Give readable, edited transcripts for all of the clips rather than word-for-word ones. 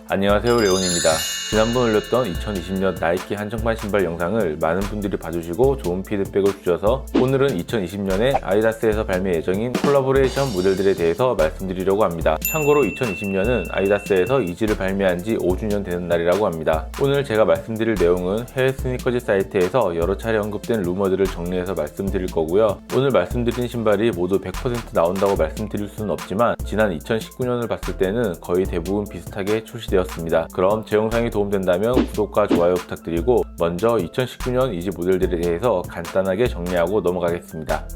안녕하세요, 레온입니다. 지난번 올렸던 2020년 나이키 한정판 신발 영상을 많은 분들이 봐주시고 좋은 피드백을 주셔서 오늘은 2020년에 아디다스에서 발매 예정인 콜라보레이션 모델들에 대해서 말씀드리려고 합니다. 참고로 2020년은 아디다스에서 이지를 발매한 지 5주년 되는 날이라고 합니다. 오늘 제가 말씀드릴 내용은 해외 스니커즈 사이트에서 여러 차례 언급된 루머들을 정리해서 말씀드릴 거고요. 오늘 말씀드린 신발이 모두 100% 나온다고 말씀드릴 수는 없지만 지난 2019년을 봤을 때는 거의 대부분 비슷하게 출시되었습니다. 그럼 제 영상이 도움된다면 구독과 좋아요 부탁드리고 먼저 2019년 이지 모델들에 대해서 간단하게 정리하고 넘어가겠습니다.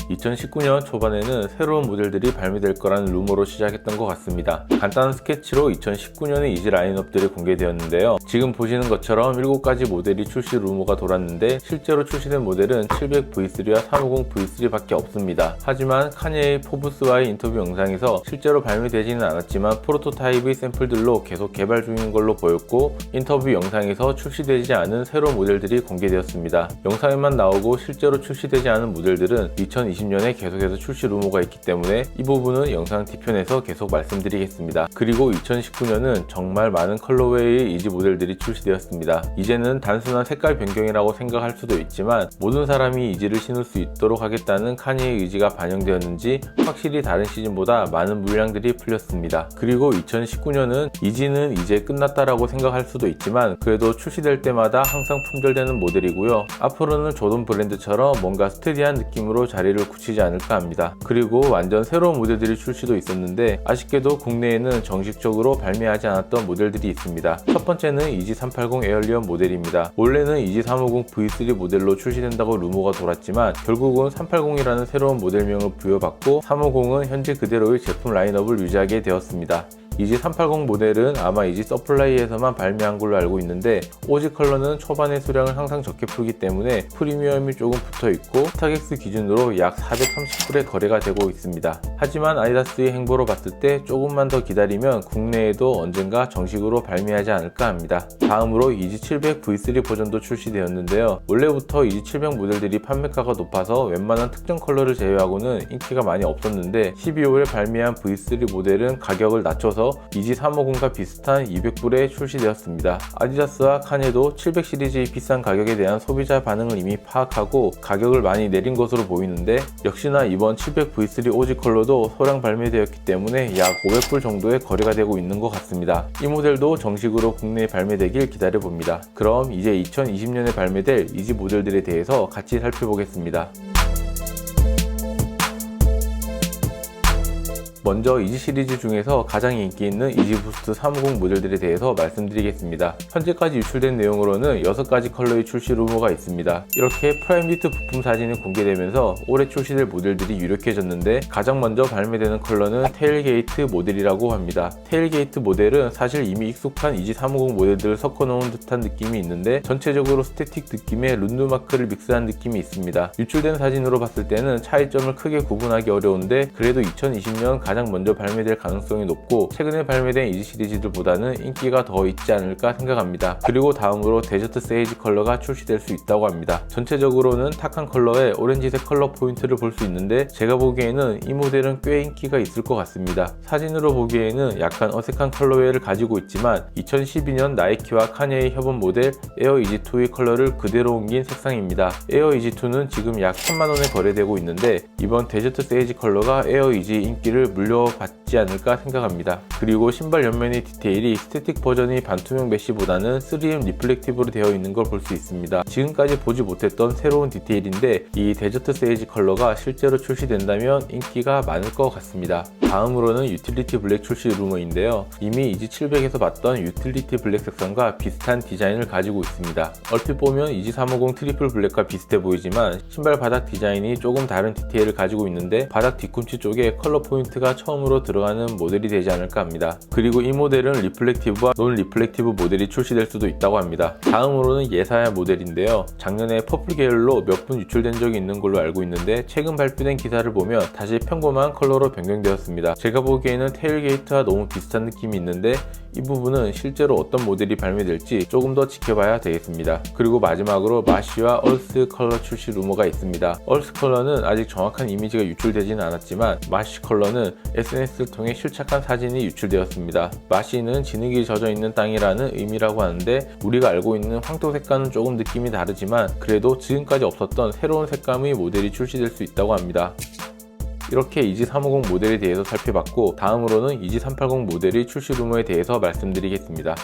2019년 초반에는 새로운 모델들이 발매될 거라는 루머로 시작했던 것 같습니다. 간단한 스케치로 2019년의 이지 라인업들이 공개되었는데요. 지금 보시는 것처럼 7가지 모델이 출시 루머가 돌았는데 실제로 출시된 모델은 700V3와 350V3 밖에 없습니다. 하지만 카니에의 포브스와의 인터뷰 영상에서 실제로 발매되지는 않았지만 프로토타입의 샘플들로 계속 개발 중인 걸로 보였고 인터뷰 영상에서 출시되지 않은 새로운 모델들이 공개되었습니다. 영상에만 나오고 실제로 출시되지 않은 모델들은 2020년에 계속해서 출시 루머가 있기 때문에 이 부분은 영상 뒤편에서 계속 말씀드리겠습니다. 그리고 2019년은 정말 많은 컬러웨이의 이지 모델들이 출시되었습니다. 이제는 단순한 색깔 변경이라고 생각할 수도 있지만 모든 사람이 이지를 신을 수 있도록 하겠다는 카니의 의지가 반영되었는지 확실히 다른 시즌보다 많은 물량들이 풀렸습니다. 그리고 2019년은 이지는 이제 끝났다라고 생각할 수도 있지만 그래도 출시될 때마다 항상 품절되는 모델이고요. 앞으로는 조던 브랜드처럼 뭔가 스테디한 느낌으로 자리를 굳히지 않을까 합니다. 그리고 완전 새로운 모델들이 출시도 있었는데 아쉽게도 국내에는 정식적으로 발매하지 않았던 모델들이 있습니다. 첫 번째는 EG380 에얼리언 모델입니다. 원래는 EG350 V3 모델로 출시된다고 루머가 돌았지만 결국은 380이라는 새로운 모델명을 부여받고 350은 현재 그대로의 제품 라인업을 유지하게 되었습니다. EG380 모델은 아마 이지 서플라이에서만 발매한 걸로 알고 있는데 오지 컬러는 초반의 수량을 항상 적게 풀기 때문에 프리미엄이 조금 붙어있고 스타렉스 기준으로 약 430불에 거래가 되고 있습니다. 하지만 아디다스의 행보로 봤을 때 조금만 더 기다리면 국내에도 언젠가 정식으로 발매하지 않을까 합니다. 다음으로 EG700 V3 버전도 출시되었는데요. 원래부터 EG700 모델들이 판매가가 높아서 웬만한 특정 컬러를 제외하고는 인기가 많이 없었는데 12월에 발매한 V3 모델은 가격을 낮춰서 EG350과 비슷한 200불에 출시되었습니다. 아디다스와 카니도 700 시리즈의 비싼 가격에 대한 소비자 반응을 이미 파악하고 가격을 많이 내린 것으로 보이는데 역시나 이번 700 V3 오지 컬러도 소량 발매되었기 때문에 약 500불 정도의 거래가 되고 있는 것 같습니다. 이 모델도 정식으로 국내에 발매되길 기다려봅니다. 그럼 이제 2020년에 발매될 이지 모델들에 대해서 같이 살펴보겠습니다. 먼저 이지 시리즈 중에서 가장 인기 있는 이지부스트 350 모델들에 대해서 말씀드리겠습니다. 현재까지 유출된 내용으로는 6가지 컬러의 출시 루머가 있습니다. 이렇게 프라임비트 부품 사진이 공개되면서 올해 출시될 모델들이 유력해졌는데 가장 먼저 발매되는 컬러는 테일게이트 모델이라고 합니다. 테일게이트 모델은 사실 이미 익숙한 이지350 모델들을 섞어놓은 듯한 느낌이 있는데 전체적으로 스태틱 느낌의 룬드마크를 믹스한 느낌이 있습니다. 유출된 사진으로 봤을 때는 차이점을 크게 구분하기 어려운데 그래도 2020년 가장 먼저 발매될 가능성이 높고 최근에 발매된 이지 시리즈들보다는 인기가 더 있지 않을까 생각합니다. 그리고 다음으로 데저트 세이지 컬러가 출시될 수 있다고 합니다. 전체적으로는 탁한 컬러에 오렌지색 컬러 포인트를 볼 수 있는데 제가 보기에는 이 모델은 꽤 인기가 있을 것 같습니다. 사진으로 보기에는 약간 어색한 컬러웨이를 가지고 있지만 2012년 나이키와 카니에의 협업 모델 에어 이지2의 컬러를 그대로 옮긴 색상입니다. 에어 이지2는 지금 약 1000만원에 거래되고 있는데 이번 데저트 세이지 컬러가 에어 이지 인기를 물려받지 않을까 생각합니다. 그리고 신발 옆면의 디테일이 스태틱 버전의 반투명 메쉬보다는 3M 리플렉티브로 되어 있는 걸 볼 수 있습니다. 지금까지 보지 못했던 새로운 디테일인데 이 데저트 세이지 컬러가 실제로 출시된다면 인기가 많을 것 같습니다. 다음으로는 유틸리티 블랙 출시 루머인데요. 이미 EG700에서 봤던 유틸리티 블랙 색상과 비슷한 디자인을 가지고 있습니다. 얼핏 보면 EG350 트리플 블랙과 비슷해 보이지만 신발 바닥 디자인이 조금 다른 디테일을 가지고 있는데 바닥 뒤꿈치 쪽에 컬러 포인트가 처음으로 들어가는 모델이 되지 않을까 합니다. 그리고 이 모델은 리플렉티브와 논 리플렉티브 모델이 출시될 수도 있다고 합니다. 다음으로는 예사야 모델인데요. 작년에 퍼플 계열로 몇 분 유출된 적이 있는 걸로 알고 있는데 최근 발표된 기사를 보면 다시 평범한 컬러로 변경되었습니다. 제가 보기에는 테일게이트와 너무 비슷한 느낌이 있는데 이 부분은 실제로 어떤 모델이 발매될지 조금 더 지켜봐야 되겠습니다. 그리고 마지막으로 마쉬와 얼스 컬러 출시 루머가 있습니다. 얼스 컬러는 아직 정확한 이미지가 유출되지는 않았지만 마쉬 컬러는 SNS를 통해 실착한 사진이 유출되었습니다. 마쉬는 진흙이 젖어 있는 땅이라는 의미라고 하는데 우리가 알고 있는 황토색과는 조금 느낌이 다르지만 그래도 지금까지 없었던 새로운 색감의 모델이 출시될 수 있다고 합니다. 이렇게 EG350 모델에 대해서 살펴봤고 다음으로는 EG380 모델의 출시 루머에 대해서 말씀드리겠습니다.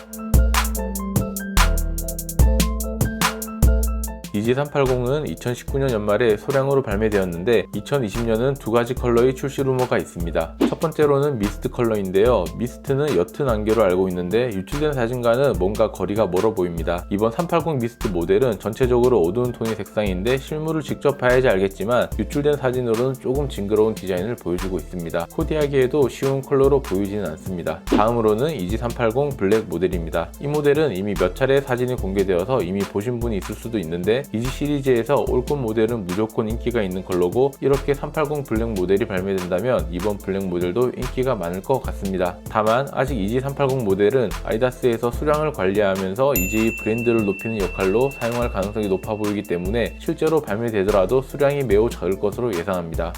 EG380은 2019년 연말에 소량으로 발매되었는데 2020년은 두 가지 컬러의 출시 루머가 있습니다. 첫 번째로는 미스트 컬러인데요. 미스트는 옅은 안개로 알고 있는데 유출된 사진과는 뭔가 거리가 멀어 보입니다. 이번 380 미스트 모델은 전체적으로 어두운 톤의 색상인데 실물을 직접 봐야지 알겠지만 유출된 사진으로는 조금 징그러운 디자인을 보여주고 있습니다. 코디하기에도 쉬운 컬러로 보이지는 않습니다. 다음으로는 EG380 블랙 모델입니다. 이 모델은 이미 몇 차례 사진이 공개되어서 이미 보신 분이 있을 수도 있는데 EG 시리즈에서 올컷 모델은 무조건 인기가 있는 컬러고 이렇게 380 블랙 모델이 발매된다면 이번 블랙 모델도 인기가 많을 것 같습니다. 다만 아직 EG380 모델은 아이다스에서 수량을 관리하면서 EG 브랜드를 높이는 역할로 사용할 가능성이 높아 보이기 때문에 실제로 발매되더라도 수량이 매우 적을 것으로 예상합니다.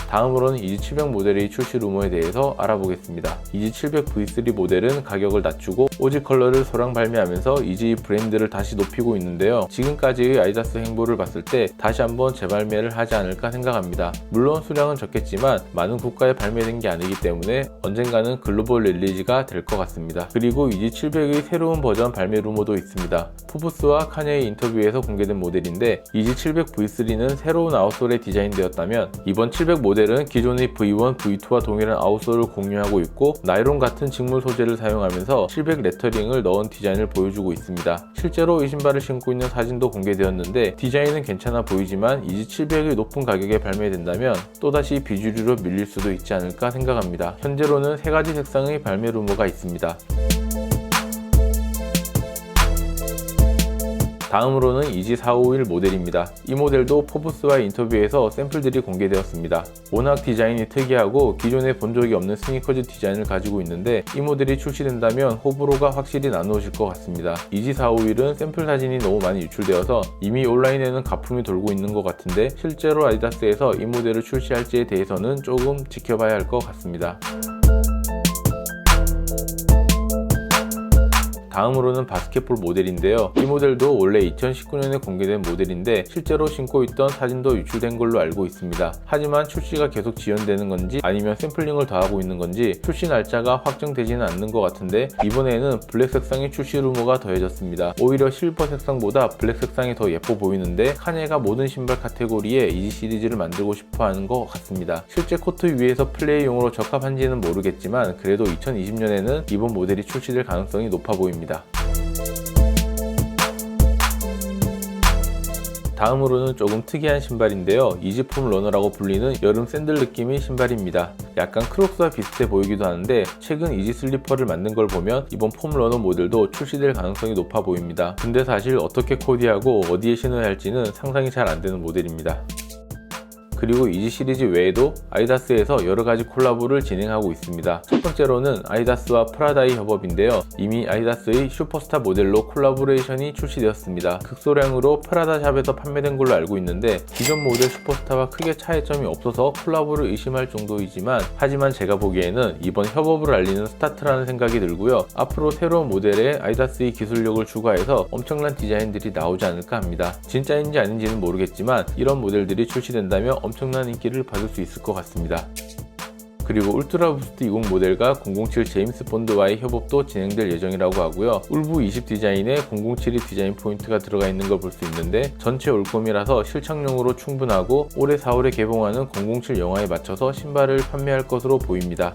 다음으로는 EG700 모델의 출시 루머에 대해서 알아보겠습니다. EG700 V3 모델은 가격을 낮추고 오지 컬러를 소량 발매하면서 EG 브랜드를 다시 높이고 있는데요. 지금까지의 아이다스 행보를 봤을 때 다시 한번 재발매를 하지 않을까 생각합니다. 물론 수량은 적겠지만 많은 국가에 발매된 게 아니기 때문에 언젠가는 글로벌 릴리즈가 될 것 같습니다. 그리고 EG700의 새로운 버전 발매 루머도 있습니다. 포브스와 카니의 인터뷰에서 공개된 모델인데 EG700 V3는 새로운 아웃솔에 디자인되었다면 이번 700 모델은 기존의 V1, V2와 동일한 아웃솔을 공유하고 있고 나이론 같은 직물 소재를 사용하면서 700 레터링을 넣은 디자인을 보여주고 있습니다. 실제로 이 신발을 신고 있는 사진도 공개되었는데 디자인은 괜찮아 보이지만 EG700의 높은 가격에 발매된다면 또다시 비주류로 밀릴 수도 있지 않을까 생각합니다. 현재로는 3가지 색상의 발매 루머가 있습니다. 다음으로는 EG451 모델입니다. 이 모델도 포브스와의 인터뷰에서 샘플들이 공개되었습니다. 워낙 디자인이 특이하고 기존에 본 적이 없는 스니커즈 디자인을 가지고 있는데 이 모델이 출시된다면 호불호가 확실히 나누어질 것 같습니다. EG451은 샘플 사진이 너무 많이 유출되어서 이미 온라인에는 가품이 돌고 있는 것 같은데 실제로 아디다스에서 이 모델을 출시할지에 대해서는 조금 지켜봐야 할 것 같습니다. 다음으로는 바스켓볼 모델인데요. 이 모델도 원래 2019년에 공개된 모델인데 실제로 신고 있던 사진도 유출된 걸로 알고 있습니다. 하지만 출시가 계속 지연되는 건지 아니면 샘플링을 더하고 있는 건지 출시 날짜가 확정되지는 않는 것 같은데 이번에는 블랙 색상의 출시 루머가 더해졌습니다. 오히려 실버 색상보다 블랙 색상이 더 예뻐 보이는데 카니가 모든 신발 카테고리에 EG 시리즈를 만들고 싶어 하는 것 같습니다. 실제 코트 위에서 플레이용으로 적합한지는 모르겠지만 그래도 2020년에는 이번 모델이 출시될 가능성이 높아 보입니다. 다음으로는 조금 특이한 신발인데요. 이지폼 러너라고 불리는 여름 샌들 느낌의 신발입니다. 약간 크록스와 비슷해 보이기도 하는데 최근 이지 슬리퍼를 만든 걸 보면 이번 폼 러너 모델도 출시될 가능성이 높아 보입니다. 근데 사실 어떻게 코디하고 어디에 신어야 할지는 상상이 잘 안 되는 모델입니다. 그리고 이지 시리즈 외에도 아디다스에서 여러가지 콜라보를 진행하고 있습니다. 첫 번째로는 아디다스와 프라다의 협업인데요. 이미 아디다스의 슈퍼스타 모델로 콜라보레이션이 출시되었습니다. 극소량으로 프라다 샵에서 판매된 걸로 알고 있는데 기존 모델 슈퍼스타와 크게 차이점이 없어서 콜라보를 의심할 정도이지만 하지만 제가 보기에는 이번 협업을 알리는 스타트라는 생각이 들고요. 앞으로 새로운 모델에 아디다스의 기술력을 추가해서 엄청난 디자인들이 나오지 않을까 합니다. 진짜인지 아닌지는 모르겠지만 이런 모델들이 출시된다면 엄청난 인기를 받을 수 있을 것 같습니다. 그리고 울트라 부스트 20 모델과 007 제임스 본드와의 협업도 진행될 예정이라고 하고요. 울브 20 디자인에 007의 디자인 포인트가 들어가 있는 걸 볼 수 있는데 전체 올검이라서 실착용으로 충분하고 올해 4월에 개봉하는 007 영화에 맞춰서 신발을 판매할 것으로 보입니다.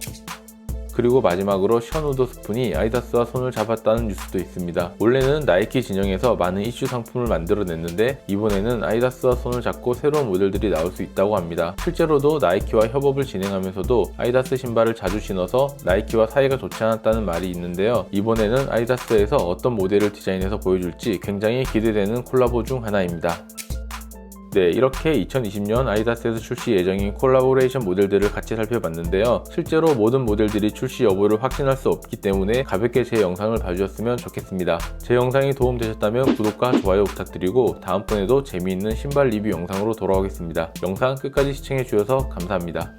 그리고 마지막으로 션 우더스푼이 아디다스와 손을 잡았다는 뉴스도 있습니다. 원래는 나이키 진영에서 많은 이슈 상품을 만들어냈는데 이번에는 아디다스와 손을 잡고 새로운 모델들이 나올 수 있다고 합니다. 실제로도 나이키와 협업을 진행하면서도 아디다스 신발을 자주 신어서 나이키와 사이가 좋지 않았다는 말이 있는데요. 이번에는 아디다스에서 어떤 모델을 디자인해서 보여줄지 굉장히 기대되는 콜라보 중 하나입니다. 네, 이렇게 2020년 아디다스에서 출시 예정인 콜라보레이션 모델들을 같이 살펴봤는데요. 실제로 모든 모델들이 출시 여부를 확신할 수 없기 때문에 가볍게 제 영상을 봐주셨으면 좋겠습니다. 제 영상이 도움되셨다면 구독과 좋아요 부탁드리고 다음번에도 재미있는 신발 리뷰 영상으로 돌아오겠습니다. 영상 끝까지 시청해주셔서 감사합니다.